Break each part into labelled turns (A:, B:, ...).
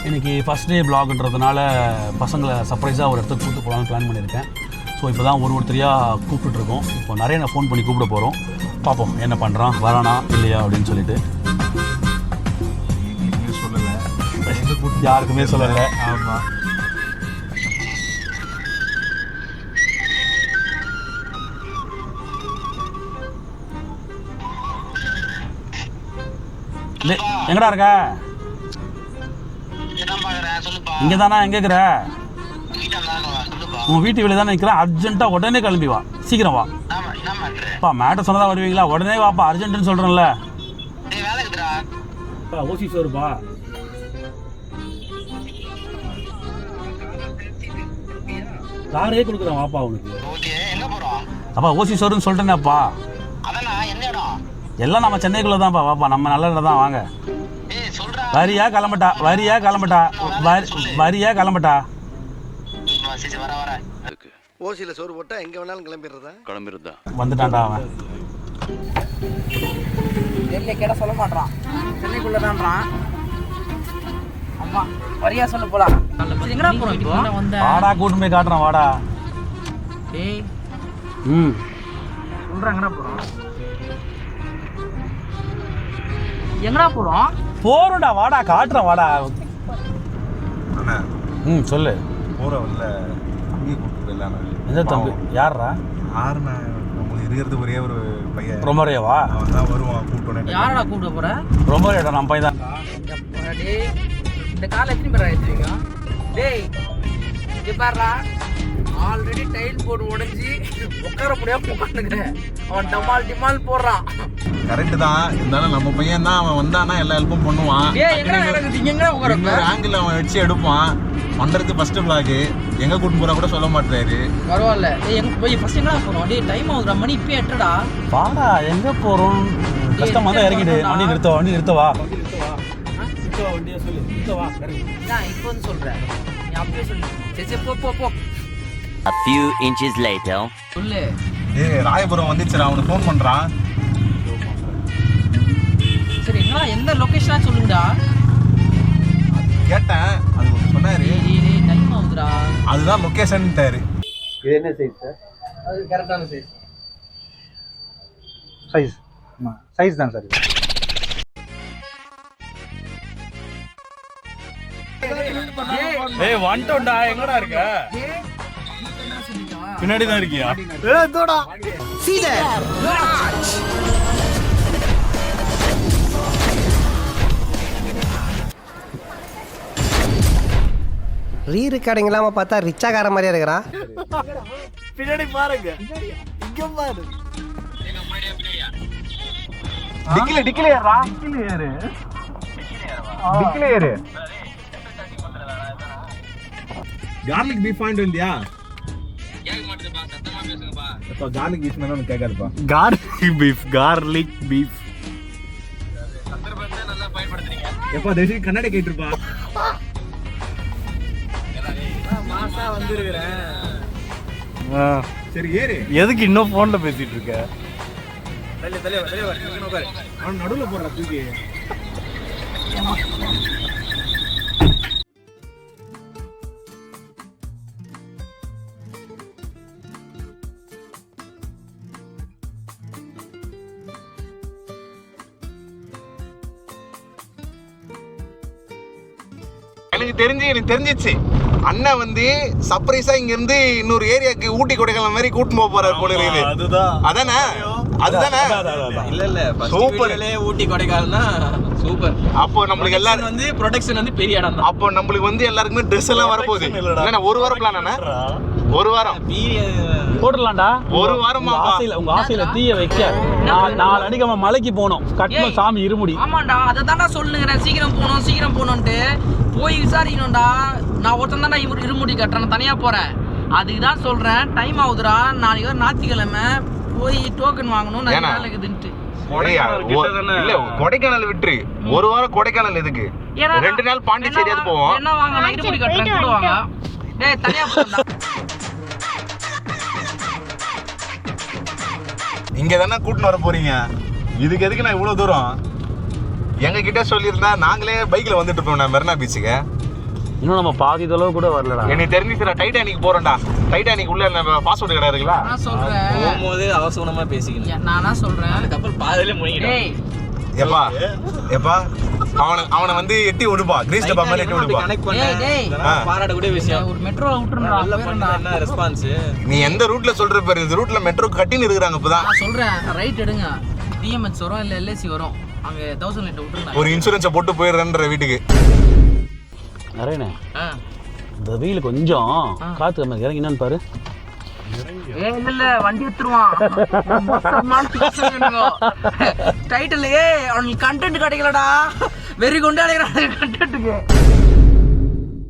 A: இன்றைக்கி first day வ்ளாக்ன்றதுனால பசங்களை சர்ப்ரைஸாக ஒரு இடத்துக்கு கூப்பிட்டு போகலான்னு பிளான் பண்ணியிருக்கேன். ஸோ இப்போ தான் ஒருத்தரையாக கூப்பிட்டுருக்கோம். இப்போ நிறைய நான் ஃபோன் பண்ணி கூப்பிட போகிறோம். பார்ப்போம் என்ன பண்ணுறான், வரானா இல்லையா அப்படின்னு சொல்லிட்டு.
B: சொல்லலை,
A: யாருக்குமே சொல்லலை.
B: ஆமாம்,
A: எங்கடா இருக்க? இங்கே தானே. எங்கே இருக்கிற? உன் வீட்டு வெளியே தானே நிற்கிறேன். அர்ஜென்ட்டாக உடனே கிளம்பி வா, சீக்கிரம் வா. அப்பா மேட்டை சொன்னதான் வருவீங்களா? உடனே வாப்பா, அர்ஜென்ட்டுன்னு சொல்கிறேன்ல. ஓசி சோறுப்பா. காரே கொடுக்குறேன் வாப்பா உனக்கு. அப்பா ஓசி சோறுன்னு சொல்லிட்டேனேப்பா. எல்லாம் நம்ம சென்னைக்குள்ளே தான்ப்பா. வாப்பா நம்ம நல்ல இடம் தான், வாங்க. வரியா கிளம்பட்டா, வரியா கிளம்பட்டா, வரியா கிளம்பட்டா.
C: ஓசியில் சோறு போட்டால் எங்கே வேணாலும் கிளம்பிடுறதா
A: வந்துட்டான்டா அவன்.
D: வெளியே கேட்ட சொல்ல மாட்டான், சென்னைக்குள்ளே தான்றான். அம்மா வரியா சொல்ல போலாம். எங்கடா போகிறோம் இப்போ?
A: வாடா, கூட்டு போய் காட்டுறான், வாடா.
D: ஏய் சொல்கிறேன், எங்கடா போகிறோம்? எங்கடா போகிறோம்?
A: போறோம்டா, வாடா காட்டுறேன், வாடா. சொல்லு.
B: போகிறவல்ல தம்பி கூப்பிட்டு போயிடலாம்.
A: எந்த தம்பி? யாரா?
B: யாருண்ணா? நம்மளுக்கு இருக்கிறது ஒரே ஒரு பையன்.
A: ரொம்பரேவா?
B: அவன் தான் வருவான் கூப்பிட்டோன்னே.
D: யாரடா கூப்பிட போற?
A: ரொம்பரேடா, நம்ம பையன் தான்.
D: டேய் இந்த காலை எத்தனை பேர் ஆயிடுறீங்க? டேய் இங்கே பாருடா, ஆல்ரெடி டைல் போட்டு உடஞ்சி உட்கார முடியாம உட்காந்துக்கிறேன். அவன் டமால் டிமால் போடுறான்.
B: கரெக்டு தான், இருந்தாலும் நம்ம பையன் தான். அவன் வந்தானா எல்லா ஹெல்ப்பும் பண்ணுவான். இன்னொரு ஆங்கிள் அவன் வச்சு எடுப்பான். பண்ணுறது ஃபர்ஸ்ட் vlog. எங்கே கூட்டு போகிறா கூட சொல்ல மாட்டாரு.
D: பரவாயில்ல. எங்க போய் ஃபர்ஸ்ட் எங்கடா போறோம்? டேய் டைம் ஆகுதுடா, மணி இப்போ 8டா.
A: வாடா, எங்க போறோம்? கஷ்டமா தான் இறங்கிடு. வண்டி நிறுத்த, வண்டி நிறுத்தவா. வண்டியை சொல்லு, நிறுத்தவா.
D: நான் இப்போ வந்து சொல்றேன், நீ அப்படியே சொல்லு. சரி போ போ போ.
E: A few inches later.
D: சொல்லு.
B: ஏய் ராயபுரம் வந்துச்சுடா, அவனுக்கு ஃபோன் பண்ணுறான்.
D: சரி என்ன, எந்த லொகேஷனா சொல்லுங்கடா.
B: கேட்டேன், அது சொன்னாரு.
D: டேய் டைம் ஆகுதுடா.
B: அதுதான் லொக்கேஷன்ட்டாரு.
C: இது என்ன சைஸ் சார்? அது கரெக்டான சைஸ்.
B: சைஸ் தான் சார்.
A: ஏய் வந்துட்டோம்டா, எங்கடா இருக்க? பின்னாடி தான் இருக்கியா?
C: ரீ ரெக்கார்டிங் இல்லாமல் பார்த்தா ரிச்சாகார மாதிரியா இருக்கிறான்.
A: பின்னாடி பாருங்க, இங்க பாரு.
B: டிக்கில ஏறா. டிக்கில ஏறு. கார்லிக் பீஃப் வாங்கிட்டு வந்தியா? கார்லிக் பீஃப் மேல கேட்காதுப்பா.
A: Garlic beef.
B: எப்பா தேசி கண்ணாடி கேட்டிருப்பா. சரி ஏறு.
A: எதுக்கு இன்னும் போன்ல பேசிட்டு இருக்க?
B: அவன் நடுவுல போடுற தூக்கி. எனக்கு தெரிஞ்சிச்சு அண்ணன் வந்து சர்ப்ரைஸா இங்க இருந்து இன்னொரு ஏரியாக்கு ஊட்டி கொடைக்கானல் மாதிரி கூட்டிட்டு போக போறாரு போல இருக்குது. அதானே? அதுதானே?
F: இல்ல
B: சூப்பர்லே
F: ஊட்டி கொடைக்கானல்னா சூப்பர்.
B: அப்போ நம்மளுக்கு எல்லாரும்
F: வந்து ப்ரொடக்ஷன் வந்து பெரிய இடம் தான்.
B: அப்போ நம்மளுக்கு வந்து எல்லாருக்குமே ட்ரெஸ் எல்லாம் வரப்போகுது. என்ன ஒரு வாரம் பிளான் அண்ணா? ஒரு வாரம்
A: போடலாம்டா.
B: ஒரு வாரமா?
A: உங்க ஆசையில தீய வைக்க 4 அடிக்காம மலைக்கு போனோம். கட்டணும் சாமி இருமுடி.
D: ஆமாண்டா, அதை தான்டா சொல்லுங்கிறேன். சீக்கிரம் போகணுன்ட்டு போய் விசாரிக்கணும்டா. நான் ஒருத்தன் தான்டா இருமுடி கட்டுறேன், தனியா போறேன். அதுக்கு தான் சொல்றேன், டைம் ஆகுதுடா. நாளைக்கு ஒரு ஞாயிற்றுக்கிழமை போய் டோக்கன் வாங்கணும். நிறைய வேலை இருக்குதுன்ட்டு.
B: கொடைக்கானல் விட்டு ஒரு வாரம் கொடைக்கானல் எதுக்கு? 2 நாள் பாண்டிச்சேரியாவது போவோம்.
D: என்ன வாங்க, நான் இருமுடி கட்டுறேன், போடுவாங்க. டேய் தனியா போறேன்டா.
B: இங்க தானே கூட்டின்னு வர போறீங்க, இதுக்கு எதுக்கு நான் இவ்வளவு தூரம்? எங்க கிட்ட சொல்லியிருந்தா நாங்களே பைக்ல வந்துட்டு இருப்போம் மெரினா பீச்சுக்கு.
A: இன்னும் நம்ம பாதி அளவு கூட வரலடா.
B: எனக்கு தெரிஞ்சுச்சுடா, டைட்டானிக் போறேன்டா. டைட்டானிக் உள்ள நம்ம பாஸ்வேர்டு கடை இருக்குல்ல,
D: நான் சொல்றேன்
F: போகும்போது அவசரமா பேசிக்கணும்.
D: நானா சொல்றேன்
F: அதுக்கப்புறம் பாதியிலே முழுங்கிடும்.
D: டேய்
B: எப்பா எப்பா அவனை வந்து எட்டி விடுப்பா, கிரீஸ் டப்பா மாதிரி எட்டி விடுப்பா.
F: கனெக்ட் பண்ண
D: டேய்.
F: பாராட்டக்கூடிய விஷயம்.
D: ஒரு மெட்ரோல விட்டுறா
F: நல்ல பண்ணா என்ன ரெஸ்பான்ஸ்?
B: நீ எந்த ரூட்ல சொல்ற பாரு, இந்த ரூட்ல மெட்ரோ கட்டின்னு இருக்கிறாங்க இப்பதான்.
D: நான் சொல்றேன் ரைட் எடுங்க, டிஎம்எச் வரும் இல்ல எல்ஐசி வரும், அங்க 1000 லிட்டர் விட்டுருங்க.
B: ஒரு இன்சூரன்ஸை போட்டு போயிடுறேன்ற வீட்டுக்கு.
A: நிறையண்ணே இந்த வெயில் கொஞ்சம் காற்று கம்மி இறங்கி என்னன்னு பாரு.
D: இல்ல வண்டி எடுத்துருவான். டைட்டில் அவனுக்கு கண்டென்ட் கிடைக்கலடா, வெறி கொண்டு அடைக்கிறான் கண்டென்ட்டுக்கு.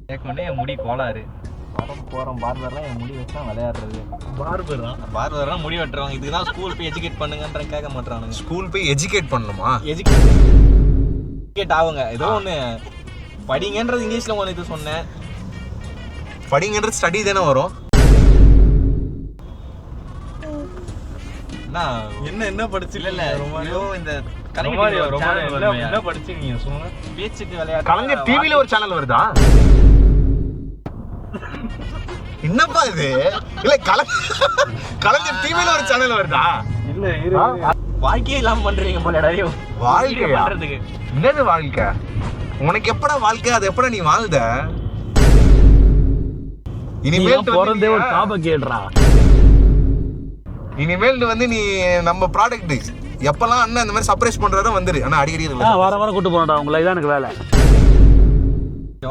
F: கேட்கொண்டே என் முடி கோளாறு. போகிறோம் பார்பர்லாம் என் முடி வச்சா விளையாடுறது. பார்பர்லாம் முடி வெட்டுறவங்க இதுக்கு தான் ஸ்கூல் போய் எஜுகேட் பண்ணுங்கன்ற கேட்க மாட்டானுங்க.
B: ஸ்கூல் போய் எஜுகேட் பண்ணணுமா?
F: எஜுகேட் ஆகுங்க. ஏதோ ஒன்று படிங்கன்றது இங்கிலீஷில் ஒன்று இது சொன்னேன்.
B: படிங்கன்றது ஸ்டடி தானே வரும்.
F: என்ன படிச்சு இல்ல இந்த என்ன படிச்சீங்க சொல்லுங்க. பேச்சுக்கு விளையாட்டு
B: கலைஞர் டிவில ஒரு சேனல் வருதா? என்னப்பா இது? இல்ல கலைஞர் டிவில ஒரு சேனல் வருதா?
F: இல்ல வாழ்க்கையே இல்லாம பண்றீங்க போல.
B: வாழ்க்கை
F: பண்றதுக்கு
B: என்னது வாழ்க்கை? உனக்கு எப்படா வாழ்க்கை? அது எப்படா நீ வாழ்ந்த? இனிமேல்
A: பிறந்தே ஒரு காப கேடுறா.
B: இனிமேல் வந்து நீ நம்ம ப்ராடக்ட் எப்பெல்லாம் அண்ணன் இந்த மாதிரி சர்ப்ரைஸ் பண்றதா வந்துரு. ஆனா அடிக்கடி
A: வர கூட்டு போனடா உங்களை, இதான் எனக்கு வேலை.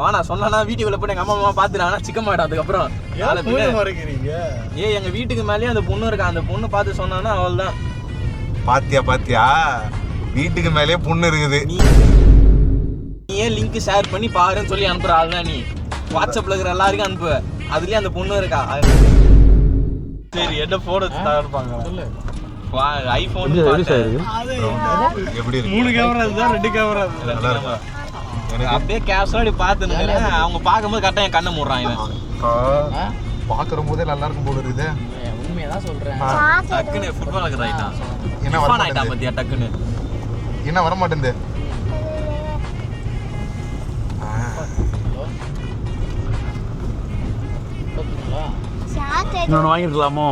F: வாடா சொன்னா வீட்டுக்குள்ள போய் எங்க அம்மா அம்மா பாத்துட்டாங்கன்னா சிக்க மாட்டா. அதுக்கப்புறம் எங்க வீட்டுக்கு மேலேயே அந்த பொண்ணு இருக்கா, அந்த பொண்ணு பார்த்து சொன்னான்னா அவள் தான்.
B: பாத்தியா வீட்டுக்கு மேலேயே பொண்ணு இருக்குது.
F: நீ ஏன் லிங்க் ஷேர் பண்ணி பாருன்னு சொல்லி அனுப்புற ஆள் தான் நீ. வாட்ஸ்அப்ல இருக்கிற எல்லாருக்கும் அனுப்பு, அதுலயே அந்த பொண்ணு இருக்கா. சரி என்ன போன் இருப்பாங்க ஐபோன்
B: எப்படி
F: 3 கேமரா இருந்தா 2 கேமரா எனக்கு அப்படியே கேப்ஸோட பார்த்துன்னு அவங்க பார்க்கும்போது கரெக்டாக என் கண்ணை மூடுறான். இவன்
B: பாக்குற போதே நல்லா இருக்கும் போல இருக்குது.
D: உண்மையதான் சொல்றேன்.
F: டக்குன்னு ஃபுட்பால் ஆயிட்டான்.
B: என்ன
F: ஃபன் ஆயிட்டான் பத்தியா டக்குன்னு.
B: என்ன வர மாட்டேங்குது?
A: இன்னொன்று வாங்கிருக்கலாமோ?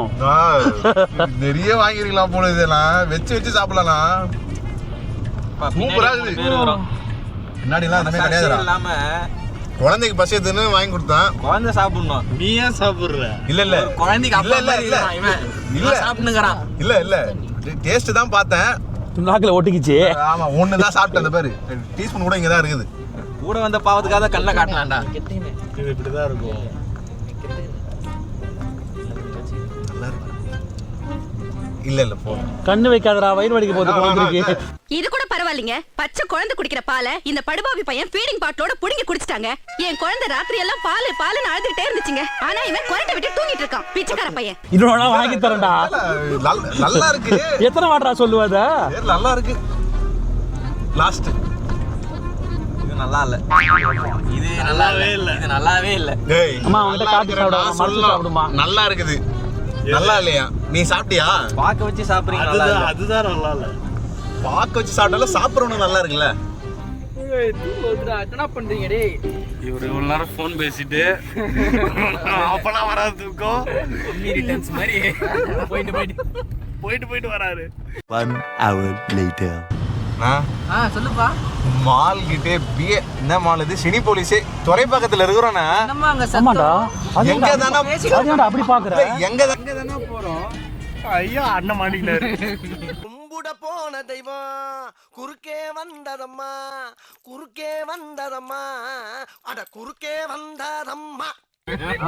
B: நிறைய வாங்கிருக்கலாம் போல. இதெல்லாம் வச்சு சாப்பிடலாம். சூப்பரா இருக்குது. முன்னாடி எல்லாம் அந்த மாதிரி கிடையாது.
F: இல்லாம
B: குழந்தைக்கு பசி எடுத்துன்னு வாங்கி கொடுத்தான்.
F: குழந்தை சாப்பிடணும். நீ ஏன் சாப்பிடுற?
B: இல்ல
F: குழந்தைக்கு அப்பா இல்ல
B: இல்ல
F: சாப்பிட்டுங்கிறான்.
B: இல்ல டேஸ்ட் தான் பார்த்தேன்.
A: நாக்கில் ஒட்டிக்கிச்சு.
B: ஆமா ஒண்ணு தான் சாப்பிட்டேன். அந்த பேரு டீஸ்பூன் கூட இங்கதான் இருக்குது.
F: கூட வந்த பாவத்துக்காக கண்ணை காட்டலாம்டா.
B: இது இப்படிதான் இருக்கும். இல்ல போ
A: கண்ணு வைக்காதடா, வயிறு வலிக்க போகுது குழந்தைக்கு.
G: இது கூட பரவாயில்லைங்க. பச்சை குழந்தை குடிக்கிற பாலை இந்த படுபாவி பையன் ஃபீடிங் பாட்டிலோட புடுங்கி குடிச்சிட்டாங்க. என் குழந்தை ராத்திரி எல்லாம் பாலுன்னு அழுதுகிட்டே இருந்துச்சுங்க. ஆனா இவன் குழந்தை விட்டு தூங்கிட்டு இருக்கான். பிச்சைக்கார பையன்.
A: இன்னொன்னா வாங்கி தரேன்டா.
B: நல்லா இருக்கு.
A: எத்தனை வாட்டரா சொல்லுவாத?
B: நல்லா இருக்கு. லாஸ்ட்
F: இது நல்லா இல்ல. இது நல்லாவே இல்ல. இது நல்லாவே இல்ல.
B: டேய்
A: அம்மா அவன்கிட்ட காட்டி சாப்பிடுமா?
B: நல்லா இருக்குது. நல்லா இல்லையா? நீ சாப்பிட்டியா?
F: பாக்க வச்சு சாப்பிடுறீங்க.
B: அதுதான் நல்லா இல்ல. பாக்க வச்சு சாப்பிட்டாலும் சாப்பிடறவனும் நல்லா இருக்குல்ல.
D: என்ன பண்றீங்க டேய்?
A: இவரு இவ்வளவு நேரம் ஃபோன் பேசிட்டு அப்பலாம் வராது தூக்கம்.
F: ரிட்டர்ன்ஸ் மாதிரி
A: போயிட்டு வராரு.
E: 1 hour later.
D: சொல்லுப்பா.
B: மால் கிட்டே பிஏ என்ன மால் இது? சினி போலீஸ் துறைப்பாக்கத்துல இருக்கிறோம்னா.
D: என்னம்மா அங்க
A: ஆமாடா.
B: எங்க தான
A: அதான்டா அப்படி பாக்குற.
B: எங்க
D: தான போறோம்.
A: ஐயா அண்ணன் மாட்டிக்கிட்டாரு.
C: கும்பிட போன தெய்வம் குறுக்கே வந்ததம்மா அட குறுக்கே வந்ததம்மா.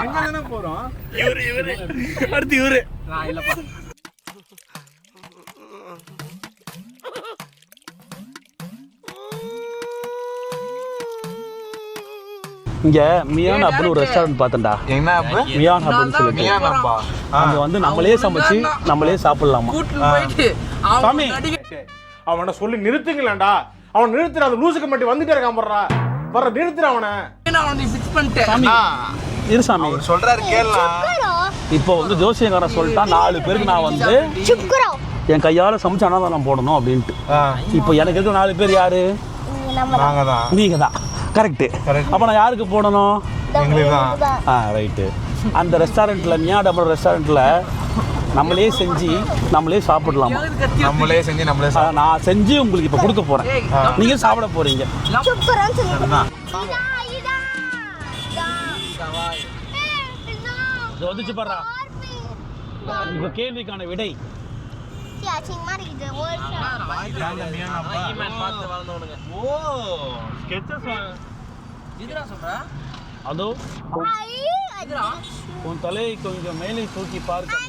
D: எங்க தான போறோம்?
A: இவரு அடுத்து இவரு.
D: நான் இல்லப்பா.
A: இங்க மியான் அப்படின்னு ஒரு ரெஸ்டாரண்ட் பார்த்தேன்டா.
B: என்ன ஆப்பு?
A: மியான் அப்படின்னு சொல்லிட்டு.
B: மியான் அப்பா.
A: அங்க வந்து நம்மளே சமைச்சு நம்மளே சாப்பிடலாமா?
D: கூட்டிட்டு போயிட்டு
A: சாமி
H: அவனை சொல்லி நிறுத்துங்களேன்டா. அவன் நிறுத்துற அந்த லூசுக்கு மட்டும் வந்துட்டே இருக்கான். வர்ற நிறுத்துற அவனை.
D: நான் அவனை ஃபிக்ஸ் பண்ணிட்டேன்.
A: சாமி இரு சாமி
B: சொல்றாரு கேளலாம்.
A: இப்போ வந்து ஜோசியக்காரன் சொல்லிட்டான் 4 பேருக்கு நான் வந்து என் கையால சமைச்சு அன்னதானம் போடணும் அப்படின்ட்டு. இப்போ எனக்கு இருக்க 4 பேர் யாரு?
B: நாங்க தான்.
A: நீங்க தான். கரெக்டு. அப்போ நான் யாருக்கு போடணும்?
B: எங்களுக்கு தான்.
A: ரைட்டு. அந்த ரெஸ்டாரண்ட்டில் மியா டபுள் ரெஸ்டாரண்ட்டில் நம்மளே செஞ்சு நம்மளே சாப்பிடலாமா?
B: நம்மளே செஞ்சு நம்மளே
A: நான் செஞ்சு உங்களுக்கு இப்போ கொடுக்க போகிறேன், நீங்கள் சாப்பிட போகிறீங்க. வந்துச்சு பாடுறா. இப்போ கேள்விக்கான விடை அதோ உன் தலையை கொஞ்சம் மேலே தூக்கி பார்க்க.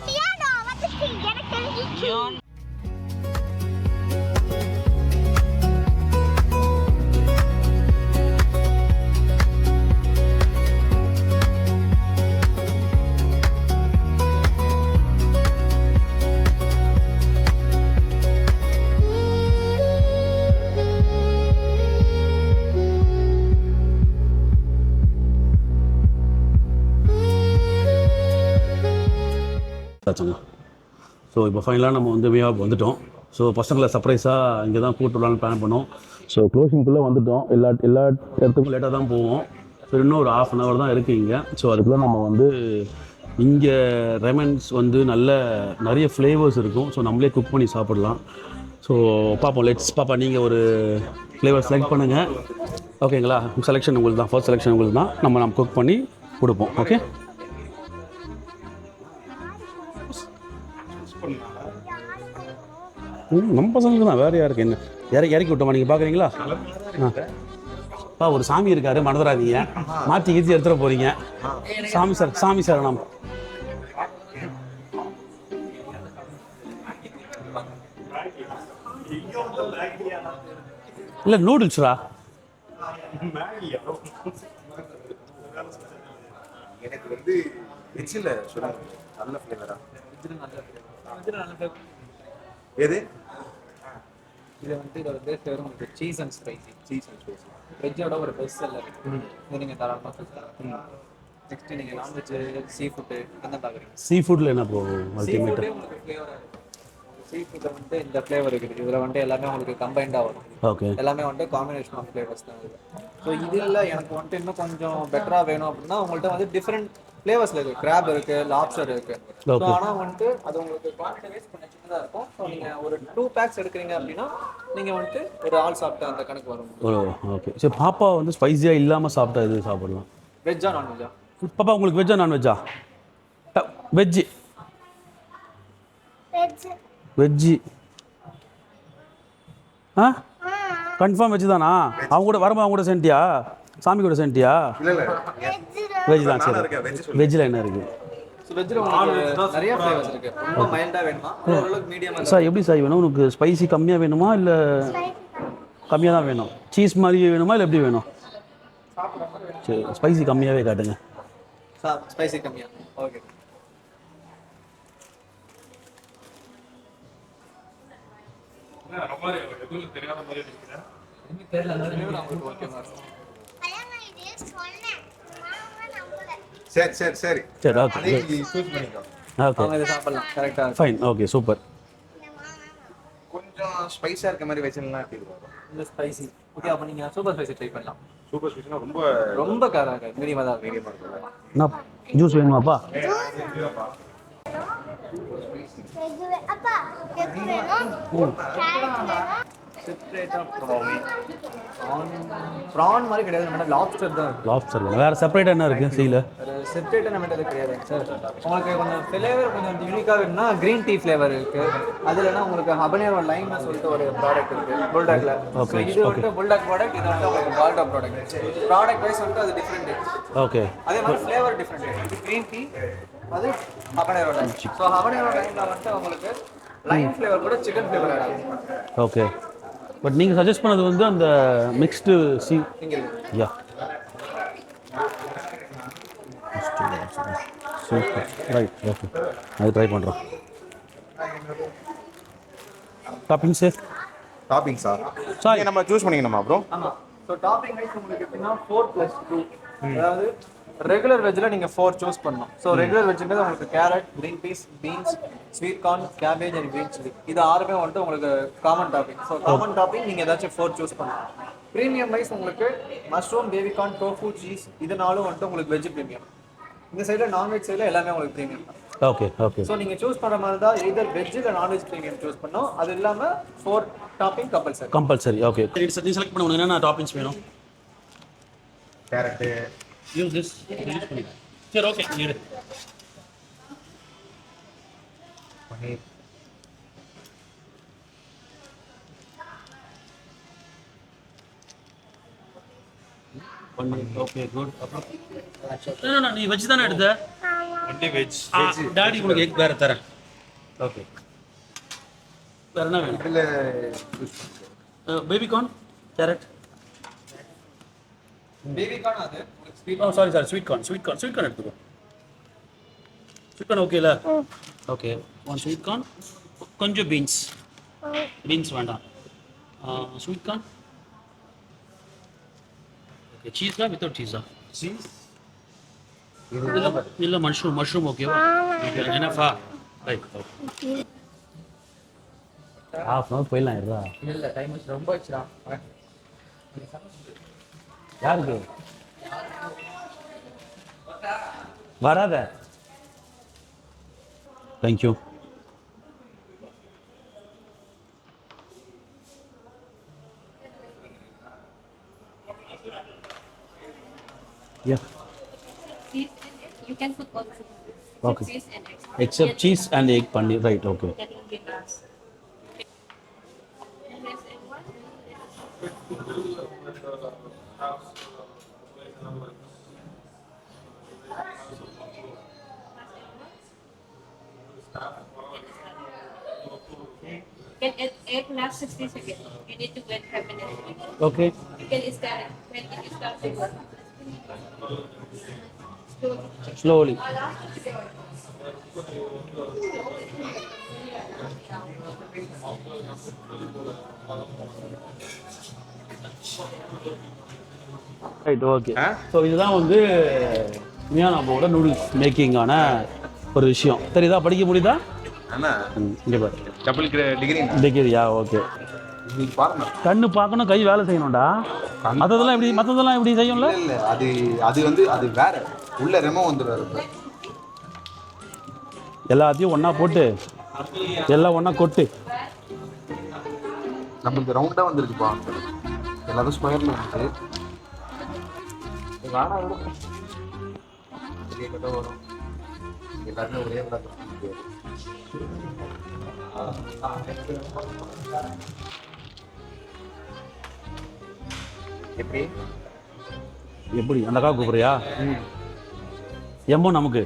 A: ஸோ இப்போ ஃபைனலாக நம்ம வந்து மியாவுக்கு வந்துட்டோம். ஸோ பசங்களை சர்ப்ரைஸாக இங்கே தான் கூப்பிட்டுலான்னு பிளான் பண்ணோம். ஸோ க்ளோசிங்குள்ளே வந்துட்டோம். எல்லா இடத்துக்கும் லேட்டாக தான் போவோம். ஸோ இன்னும் ஒரு 1/2 hour தான் இருக்குது இங்கே. ஸோ அதுக்குள்ளே நம்ம வந்து இங்கே ரெமன்ஸ் வந்து நிறைய ஃப்ளேவர்ஸ் இருக்கும். ஸோ நம்மளே குக் பண்ணி சாப்பிடலாம். ஸோ பார்ப்போம். பாப்பா நீங்கள் ஒரு ஃப்ளேவர் செலக்ட் பண்ணுங்கள், ஓகேங்களா? செலெக்ஷன் உங்களுக்கு தான், ஃபர்ஸ்ட் செலெக்ஷன் உங்களுக்கு தான். நம்ம குக் பண்ணி கொடுப்போம். ஓகே. நம்ம பசங்களுக்கு தான், வேறு யாருக்கு என்ன இறக்கி விட்டோமா? நீங்கள் பார்க்குறீங்களா? ஒரு சாமி இருக்காரு, மறந்துடாதீங்க. மாற்றி கீத்தி எடுத்துட போகிறீங்க. சாமி சார் நம்ம இல்லை நூடுல்ஸ்ரா.
B: எனக்கு வந்து வெஜ்ஜில் சொல்லுங்க, நல்ல ஃப்ளேவரா? எது
I: இது வந்து ஃப்ளேவர் உங்களுக்கு சீஸ் அண்ட் ஸ்பைசி. வெஜ்ஜோட ஒரு பெஸ்ட் செல்லர் இது நீங்கள் தாராளமாக கொடுக்கலாம். நெக்ஸ்ட் நீங்கள் நான்வெஜ் சீ ஃபுட்டு என்ன பார்க்குறீங்க?
A: சீ ஃபுட்டில் என்ன போகும்?
I: அல்டிமேட்டாக உங்களுக்கு ஃப்ளேவராக சீ ஃபுட்டில் வந்து இந்த ஃப்ளேவர் இருக்குது. இதில் வந்துட்டு எல்லாமே உங்களுக்கு கம்பைண்டாக வரும்.
A: ஓகே.
I: எல்லாமே வந்துட்டு காம்பினேஷன் ஆஃப் ஃப்ளேவர்ஸ் தான் இது. ஸோ இதில் எனக்கு வந்துட்டு இன்னும் கொஞ்சம் பெட்டராக வேணும் அப்படின்னா உங்கள்கிட்ட வந்து டிஃப்ரெண்ட் ஃப்ளேவர்ஸில் இருக்குது. கிராப் இருக்குது, லாப்ஸ்டர் இருக்குது. ஸோ ஆனால் வந்துட்டு அது உங்களுக்கு குவான்டிட்டி வைஸ் கொஞ்சம் சின்னதாக இருக்கும். ஸோ நீங்கள் ஒரு 2 packs எடுக்கிறீங்க அப்படின்னா நீங்கள் வந்துட்டு ஒரு ஆள் சாப்பிட்ட அந்த கணக்கு வரும்.
A: ஓகே. சரி, பாப்பா வந்து ஸ்பைஸியாக இல்லாமல் சாப்பிட்டா இது சாப்பிடலாம்.
I: வெஜ்ஜா நான்வெஜ்ஜா?
A: பாப்பா உங்களுக்கு வெஜ்ஜா நான்வெஜ்ஜா? வெஜ்ஜு. கன்ஃபார்ம் வெஜ் தானா? அவங்க கூட வரும்போது அவங்க கூட சென்ட்டியா? சாமி கூட சென்ட்டியா? வெஜ் தான். சரி, வெஜ்ஜில் என்ன இருக்குது?
I: வெஜ்ஜில் உங்களுக்கு நிறைய ஃப்ளேவர்ஸ் இருக்குது. ரொம்ப மைல்டாக வேணுமா, ஓரளவுக்கு மீடியமாக?
A: சார் எப்படி சார் வேணும் உனக்கு? ஸ்பைசி கம்மியாக வேணுமா இல்லை கம்மியாக தான் வேணும்? சீஸ் மாதிரி வேணுமா இல்லை எப்படி வேணும்? சரி, ஸ்பைசி கம்மியாகவே காட்டுங்க.
I: ஸ்பைசி கம்மியாக. ஓகே.
B: சரி
A: ஓகே.
I: இதை சாப்பிடலாம். கரெக்டாக.
A: ஃபைன். Okay, super.
B: கொஞ்சம் ஸ்பைஸாக இருக்க மாதிரி வச்சுலாம் எப்படி இருக்கும்?
I: இந்த ஸ்பைசி. ஓகே, அப்போ நீங்கள் சூப்பர் ஸ்பைசி ட்ரை பண்ணலாம்.
B: சூப்பர் ஸ்பைஸ்னா
I: ரொம்ப காராக மீடியமாக தான் இருக்கும்.
A: என்ன ஜூஸ் வேணுமாப்பா?
I: ப்ரான் மாதிரி கிடையாது, நம்ம லாப்ஸ்டர் தான்.
A: லாப்ஸ்டர் வேற செப்பரேட்டா என்ன இருக்கு சீல?
I: செப்பரேட்டா நம்ம கிட்ட கிடையாது சார். உங்களுக்கு கொஞ்சம் ஃப்ளேவர் கொஞ்சம் யூனிக்கா வேணும்னா கிரீன் டீ ஃப்ளேவர் இருக்கு. அதுலனா உங்களுக்கு ஹபனேரோ லைம்னு சொல்லிட்டு ஒரு ப்ராடக்ட் இருக்கு புல்டாக்ல.
A: ஓகே.
I: இது வந்து புல்டாக் ப்ராடக்ட், இது வந்து உங்களுக்கு பால்டா ப்ராடக்ட். ப்ராடக்ட் வைஸ் வந்து அது டிஃபரண்ட்.
A: ஓகே.
I: அதே மாதிரி ஃப்ளேவர் டிஃபரண்ட். இது கிரீன் டீ, அது ஹபனேரோ லைம். சோ ஹபனேரோ லைம்ல வந்து உங்களுக்கு லைம் ஃப்ளேவர் கூட சிக்கன் ஃப்ளேவர் ஆட் ஆகும்.
A: ஓகே. பட் நீங்க சஜஸ்ட் பண்ணது வந்து அந்த மிக்ஸ்டு சி யா சூப்பர். ரைட். ஓகே, அது ட்ரை பண்ணுறோம். Topping sir?
B: டாப்பிங்ஸா
A: சாரி
B: நம்ம சூஸ் பண்ணிக்கணுமா ப்ரோ?
I: ஆமா. ஸோ டாப்பிங் வைஸ் உங்களுக்கு எப்படின்னா 4+2, அதாவது ரெகுலர் வெஜ்ஜில் நீங்கள் 4 சூஸ் பண்ணணும். ஸோ ரெகுலர் வெஜ்ஜுங்கிறது உங்களுக்கு carrot, green peas, beans, sweet corn, cabbage and green chilli. இது 6மே வந்துட்டு உங்களுக்கு common topping. So common topping நீங்கள் ஏதாச்சும் 4 சூஸ் பண்ணலாம். ப்ரீமியம் வைஸ் உங்களுக்கு மஷ்ரூம், பேபிகார்ன், டோஃபு, சீஸ் இதனாலும் வந்துட்டு உங்களுக்கு வெஜ் ப்ரீமியம். இந்த சைடில் நான்வெஜ் சைடில் எல்லாமே உங்களுக்கு ப்ரீமியம் தான்.
A: Okay okay.
I: ஸோ நீங்கள் சூஸ் பண்ணுற மாதிரி தான் எதர் வெஜ் இல்லை நான்வெஜ் ப்ரீமியம் சூஸ் பண்ணோம். அது இல்லாமல் 4 டாப்பிங் கம்பல்சரி.
A: Compulsory okay. நீ செலக்ட் பண்ண உனக்கு என்னென்ன டாப்பிங்ஸ் வேணும்?
B: கேரட்டு
A: யூஸ் திஸ் யூஸ் பண்ணி. சரி ஓகே இரு.
B: Paneer
A: paneer okay good. அப்புறம் நீ வெஜ் தானே எடுத்த?
B: Only veg.
A: டாடி உனக்கு எக் வேற தரேன். ஓகே. வேற என்ன வேணும்?
B: இதில்
A: பேபிகார்ன், கேரட்.
I: பேபிகார்ன் அது
A: ஓ சாரி ஸ்வீட் கார்ன் எடுத்துக்கோ. ஸ்வீட் கார்ன் ஓகேல? ஓகே. ஒன் ஸ்வீட் கார்ன், கொஞ்சம் பீன்ஸ் வேண்டாம். Sweet corn okay. சீஸா வித்தவுட் சீஸா?
B: சீஸ்
A: இல்லை மஷ்ரூம் ஓகேவா? என்னஃபா right okay. Half an hour போயிடலாம். இருடா
D: இல்லை டைம் ரொம்ப ஆச்சுடா.
A: யாருக்கு வராத? Thank you. Yeah.
G: You can put all
A: Okay.
G: cheese and eggs.
A: Except cheese and egg paneer. Right, okay.
G: That will be last. Can egg last 60 seconds. You need to wait 5 minutes.
A: Okay.
G: You can start it. When did you start the work?
A: Slowly. Right okay. So இதுதான் வந்து மியானாபோட noodles மேக்கிங்கான ஒரு விஷயம். தெரியுதா? படிக்க முடியுதா?
B: அண்ணா
A: இங்கே பாரு.
B: டபுள் டிகிரி
A: டிகிரியா? ஓகே.
B: பாருங்க,
A: கண்ணு பார்க்கணும், கை வேலை செய்யணும்டா. மற்றதெல்லாம் எப்படி செய்யும்ல?
B: இல்ல அது வந்து அது வேற உள்ள ரெமோ வந்துடுறாரு.
A: எல்லாத்தையும் ஒண்ணா போட்டு எல்லாம் ஒண்ணா கொட்டு.
B: நம்ம இந்த ரவுண்டா வந்துருக்குப்பா, எல்லாரும் ஸ்கொயர்ல இருக்கு. வேணா வரும் வரும் எல்லாருமே ஒரே எப்படி
A: எப்படி அந்த அக்கா கூப்பிடுறியா? எம்மோ நமக்கு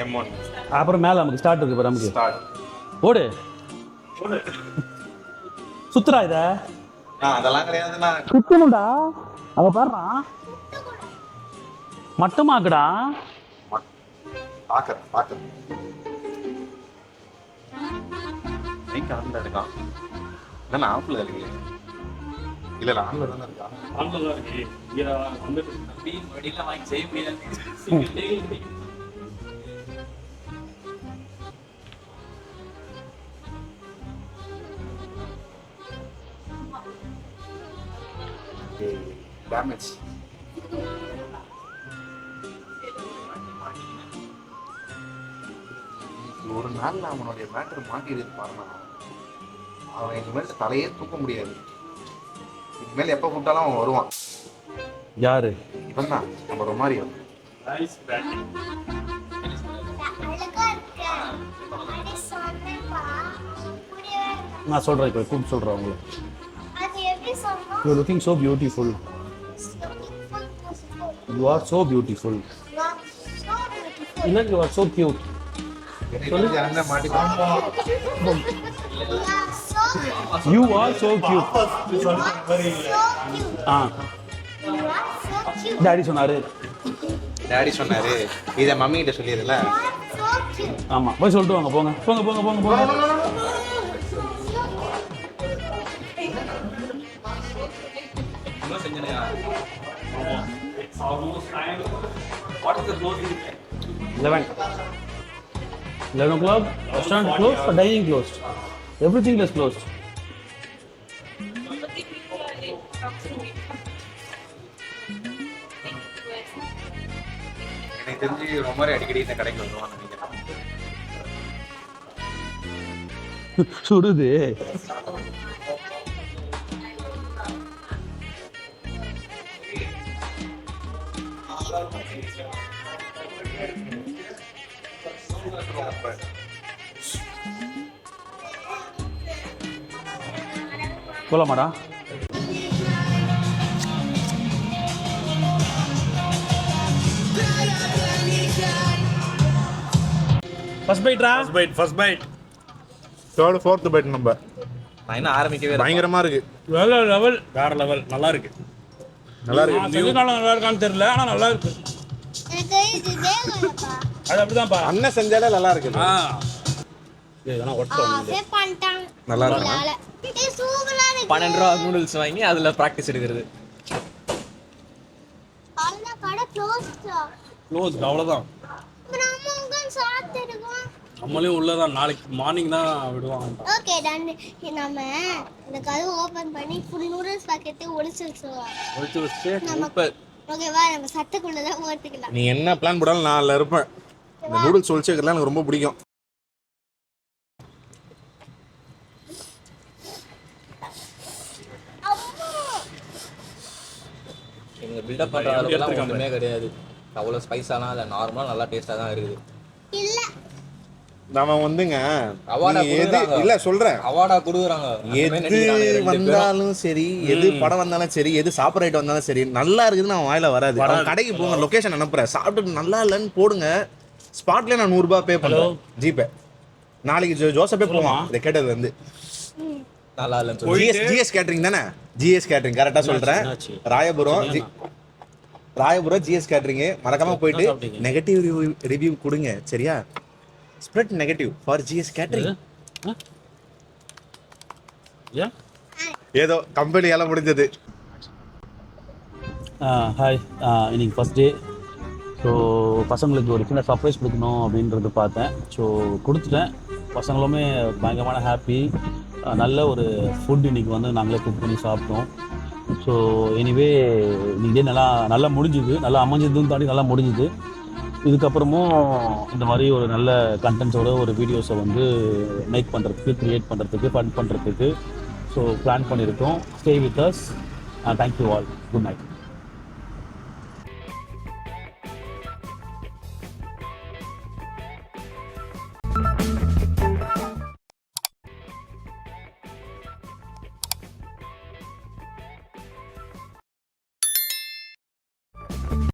B: M1
A: அப்புறம் மேல நமக்கு ஸ்டார்ட் இருக்கு பாரு. நமக்கு
B: ஸ்டார்ட்
A: ஓடு சுத்துறா. இத
B: அதெல்லாம் கிடையாதுண்ணா.
A: சுத்தணும்டா. அவ பாடுறா மட்டமாக்குடா.
B: பாக்குறேன் மைக் ஆன்ல இருக்கான். இல்ல ஆஃப்ல இருக்கு. இல்ல ஆன்ல தானே இருக்கா?
A: ஆன்ல தான் இருக்கு. இங்க வந்து
F: மீன் வடியில வாங்கி செய்ய முடியாது.
B: டேமேஜ். ஒரு நாள் அவனுடைய மேட்டர் மாட்டிடுது பாருங்க. அவன் இனிமேல் தலையே தூக்க முடியாது. இனிமேல் எப்போ கூப்பிட்டாலும் அவன் வருவான்.
A: யாரு?
B: இவன் தான் நம்ம ரொமாரியோ.
A: நான் சொல்றேன், இப்போ கூப்பிட்டு சொல்றேன் உங்களை. You are looking so beautiful. You are so beautiful. You are so cute. You are so cute. Daddy சொன்னாரு.
B: இதை மம்மி கிட்ட சொல்லிடுல.
A: ஆமா போய் சொல்லிட்டு வாங்க. போங்க போங்க போங்க போங்க போங்க.
F: What is the closing?
A: 11 o'clock. Restaurant closed or dining closed? Everything is closed.
B: எனக்கு தெரிஞ்சு ரொம்ப மாதிரி அடிக்கடி இந்த கடைக்கு வருவான்னு நினைக்கிறேன்.
A: சுடுது. போலாமாடா? ஃபர்ஸ்ட் பைட்ரா.
H: First bite third fourth bite நம்ம
F: நான் இன்னும் ஆரம்பிக்கவே
B: பயங்கரமா இருக்கு.
H: லெவல் வேற லெவல். நல்லா இருக்கு.
B: நல்லா இருக்கு.
H: நல்லா இருக்கான்னு தெரியல, ஆனா நல்லா இருக்கு. அது அப்படிதான்ப்பா.
B: அண்ணன் செஞ்சாலே நல்லா இருக்கு. நல்லா இருக்கு.
F: 12 ரூபா நூடுல்ஸ் வாங்கி அதுல பிராக்டிஸ் எடுக்கிறது.
A: க்ளோஸ் அவ்வளோதான். நம்மளே உள்ளதான். நாளைக்கு மார்னிங் தான் விடுவாங்க.
J: Okay done. நம்ம இந்த கதவு ஓபன் பண்ணி ஃபுல் நூடுல்ஸ் பாக்கெட் ஒளிச்சு வச்சுருவோம்.
F: ஒளிச்சு வச்சு சூப்பர்.
J: ஓகேவா? நம்ம சத்துக்குள்ள தான் ஓட்டிக்கலாம்.
B: நீ என்ன பிளான் போடாலும் நான் அதில் இருப்பேன். இந்த நூடுல்ஸ் ஒழிச்சு வைக்கிறதுலாம் எனக்கு ரொம்ப பிடிக்கும்.
F: இவங்க பில்டப் பண்ற அளவுக்குலாம் ஒண்ணுமே கிடையாது. அவ்வளோ ஸ்பைஸாலாம் இல்லை, நார்மலாக நல்லா டேஸ்ட்டாக தான் இருக்குது.
J: இல்ல
B: நாம வந்துங்க
F: அவார்டா கொடுக்குறாங்க.
B: இல்ல சொல்றேன்,
F: அவார்டா கொடுக்குறாங்க.
B: எது வந்தாலும் சரி, எது படம் வந்தாலும் சரி, எது சாப்பிட்ற ஐட்டம் வந்தாலும் சரி, நல்லா இருக்குதுன்னு அவன் வாயில வராது. அவன் கடைக்கு போங்க, லொகேஷன் அனுப்புறேன், சாப்பிட்டு நல்லா இல்லைன்னு போடுங்க, ஸ்பாட்ல நான் 100 ரூபாய் பே பண்ணுவேன் ஜிபே. நாளைக்கு ஜோசப்பே போவான் இதை கேட்டது வந்து.
F: நல்லா இல்லைன்னு
B: ஜிஎஸ் கேட்டரிங் தானே? ஜிஎஸ் கேட்டரிங் கரெக்டா சொல்றேன். ராயபுரம் ஜிஎஸ் கேட்டரிங் மறக்காம போயிட்டு நெகட்டிவ் ரிவ்யூ கொடுங்க சரியா? Spread negative for GS catering. ஏதோ கம்பெனியால முடிஞ்சது.
A: ஹாய், இன்னைக்கு ஃபர்ஸ்ட் டே. ஸோ பசங்களுக்கு ஒரு சின்ன சர்ப்ரைஸ் கொடுக்கணும் அப்படின்றது பார்த்தேன். ஸோ கொடுத்துட்டேன். பசங்களுமே பயங்கரமான ஹாப்பி. நல்ல ஒரு ஃபுட் இன்றைக்கி வந்து நாங்களே குக் பண்ணி சாப்பிட்டோம். ஸோ எனிவே இன்றைக்கி நல்லா முடிஞ்சுது. நல்லா அமைஞ்சதுன்னு தாண்டி நல்லா முடிஞ்சுது. இதுக்கப்புறமும் இந்த மாதிரி ஒரு நல்ல கண்டென்ட்ஸோட ஒரு வீடியோஸை வந்து மேக் பண்ணுறதுக்கு, க்ரியேட் பண்ணுறதுக்கு, ஃபன் பண்ணுறதுக்கு ஸோ பிளான் பண்ணியிருக்கோம். Stay with us. Thank you all. Good night.